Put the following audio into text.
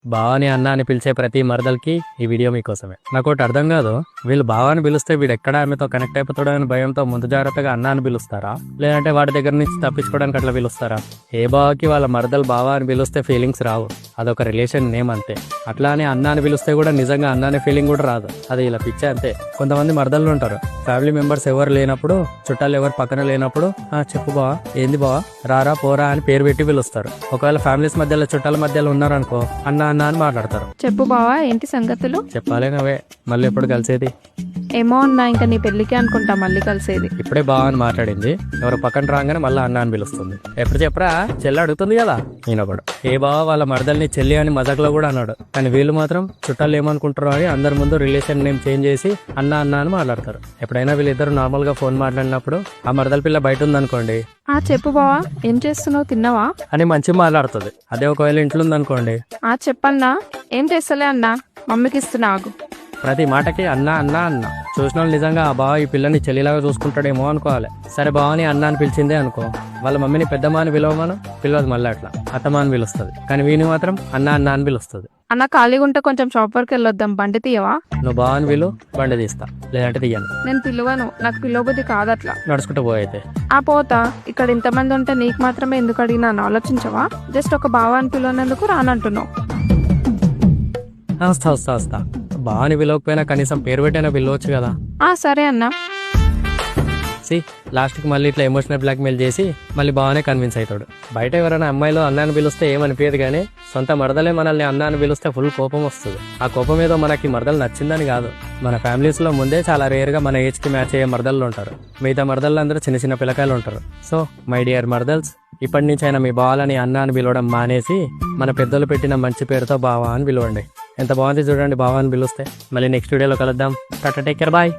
బావని అన్న అని పిలిచే ప్రతి మరదలకి ఈ వీడియో మీకోసమే. నాకు ఒకటి అర్థం కాదు, వీళ్ళు బావాని పిలిస్తే వీడు ఎక్కడ ఆమెతో కనెక్ట్ అయిపోతాడో అని భయంతో ముందు జాగ్రత్తగా అన్న అని పిలుస్తారా, లేదంటే వాడి దగ్గర నుంచి తప్పించుకోవడానికి అట్లా పిలుస్తారా? ఏ బావకి వాళ్ళ మరదలు బావా అని పిలిస్తే ఫీలింగ్స్ రావు, అదొక రిలేషన్ నేమ్ అంతే. అట్లా అని అన్న అని పిలిస్తే కూడా నిజంగా అన్న అనే ఫీలింగ్ కూడా రాదు, అది ఇలా పిచ్చే అంతే. కొంతమంది మరదలు ఉంటారు, ఫ్యామిలీ మెంబర్స్ ఎవరు లేనప్పుడు, చుట్టాలు ఎవరు పక్కన లేనప్పుడు చెప్పు బావా, ఏంది బావా, రారా పోరా అని పేరు పెట్టి పిలుస్తారు. ఒకవేళ ఫ్యామిలీస్ మధ్యలో చుట్టాల మధ్యలో ఉన్నారనుకో అన్న అన్న అని మాట్లాడతారు. చెప్పు బావా, ఏంటి సంగతులు? చెప్పాలేనవే, మళ్ళీ ఎప్పుడు కలిసేది? ఏమో అన్నా, ఇంకా నీ పెళ్లికి అనుకుంటా మళ్ళీ కలిసేది. ఇప్పుడే బావ అని మాట్లాడింది, ఎవరు పక్కన రాగానే మళ్ళీ అన్న అని పిలుస్తుంది. ఎప్పుడు చెప్పరా, చెల్లి అడుగుతుంది కదా. ఈయనొకడు ఏ బావ వాళ్ళ మరదల్ని చెల్లి అని మజాక్లో కూడా అన్నాడు, కానీ వీళ్ళు మాత్రం చుట్టాలు ఏమనుకుంటారో అని అందరి ముందు రిలేషన్ నేమ్ చేంజ్ చేసి అన్న అన్న అని మాట్లాడతారు. ఎప్పుడైనా వీళ్ళిద్దరు నార్మల్ గా ఫోన్ మాట్లాడినప్పుడు ఆ మరదల పిల్ల బయట ఉందనుకోండి, చెప్పు బావా, ఏం చేస్తున్నావు, తిన్నావా అని మంచిగా మాట్లాడుతుంది. అదే ఒకవేళ ఇంట్లో ఉందనుకోండి, చెప్పన్నా, ఏం చేస్తలే అన్నా, మమ్మీకి ఇస్తున్నా ఆగు. ప్రతి మాటకి అన్న అన్న అన్న. చూసిన వాళ్ళు నిజంగా ఆ బావ ఈ పిల్లని చెల్లిలాగా చూసుకుంటాడేమో అనుకోవాలి. సరే బావని అన్న అని పిలిచిందే అనుకో, వాళ్ళ మమ్మీని పెద్దమ్మ అని పిలవమను, పిలవదు మళ్ళీ అట్లా అత్తమ్మ అని పిలుస్తుంది. కానీ వీని మాత్రం అన్న అన్న అని పిలుస్తుంది. అన్న ఖాళీగా ఉంటే కొంచెం షాప్ వరకు వెళ్ళొద్దాం, బండి తీయవా? నువ్వు బావ అని పిలు, బండి తీస్తా, లేదంటే తీయను. నేను పిలువను, నాకు పిలవబుద్ధి కాదట్లా. నడుచుకుంటూ పోయితే పోతా. ఇక్కడ ఇంతమంది ఉంటే నీకు మాత్రమే ఎందుకు అడిగినాను ఆలోచించవా? జస్ట్ ఒక బావ అని పిలవనందుకు రానంటున్నావు. వస్తా బావని పిలవకపోయినా కనీసం పేరు పెట్టైనా పిలవచ్చు కదా. సరే అన్నా. లాస్ట్కి మళ్ళీ ఇట్లా ఎమోషనల్ బ్లాక్మెయిల్ చేసి మళ్ళీ బాగానే కన్విన్స్ అవుతాడు. బయట ఎవరైనా అమ్మాయిలు అన్న అని పిలిస్తే ఏమనిపించదు, కానీ సొంత మరదలే మనల్ని అన్న అని పిలిస్తే ఫుల్ కోపం వస్తుంది. ఆ కోపం ఏదో మనకి మరదలు నచ్చిందని కాదు, మన ఫ్యామిలీస్ లో ముందే చాలా రేర్ గా మన ఏజ్ కి మ్యాచ్ అయ్యే మరదళ్ళు ఉంటారు. మిగతా మరదళ్ళు అందరూ చిన్న చిన్న పిల్లకాయలు ఉంటారు. సో మై డియర్ మరదల్స్, ఇప్పటి నుంచి అయినా మీ బావాలని అన్న అని పిలవడం మానేసి మన పెద్దలు పెట్టిన మంచి పేరుతో బావా అని పిలవండి. ఎంత బాగుంది చూడండి బావా అని పిలిస్తే. మళ్ళీ నెక్స్ట్ వీడియోలో కలుద్దాం. Tata, take care, bye.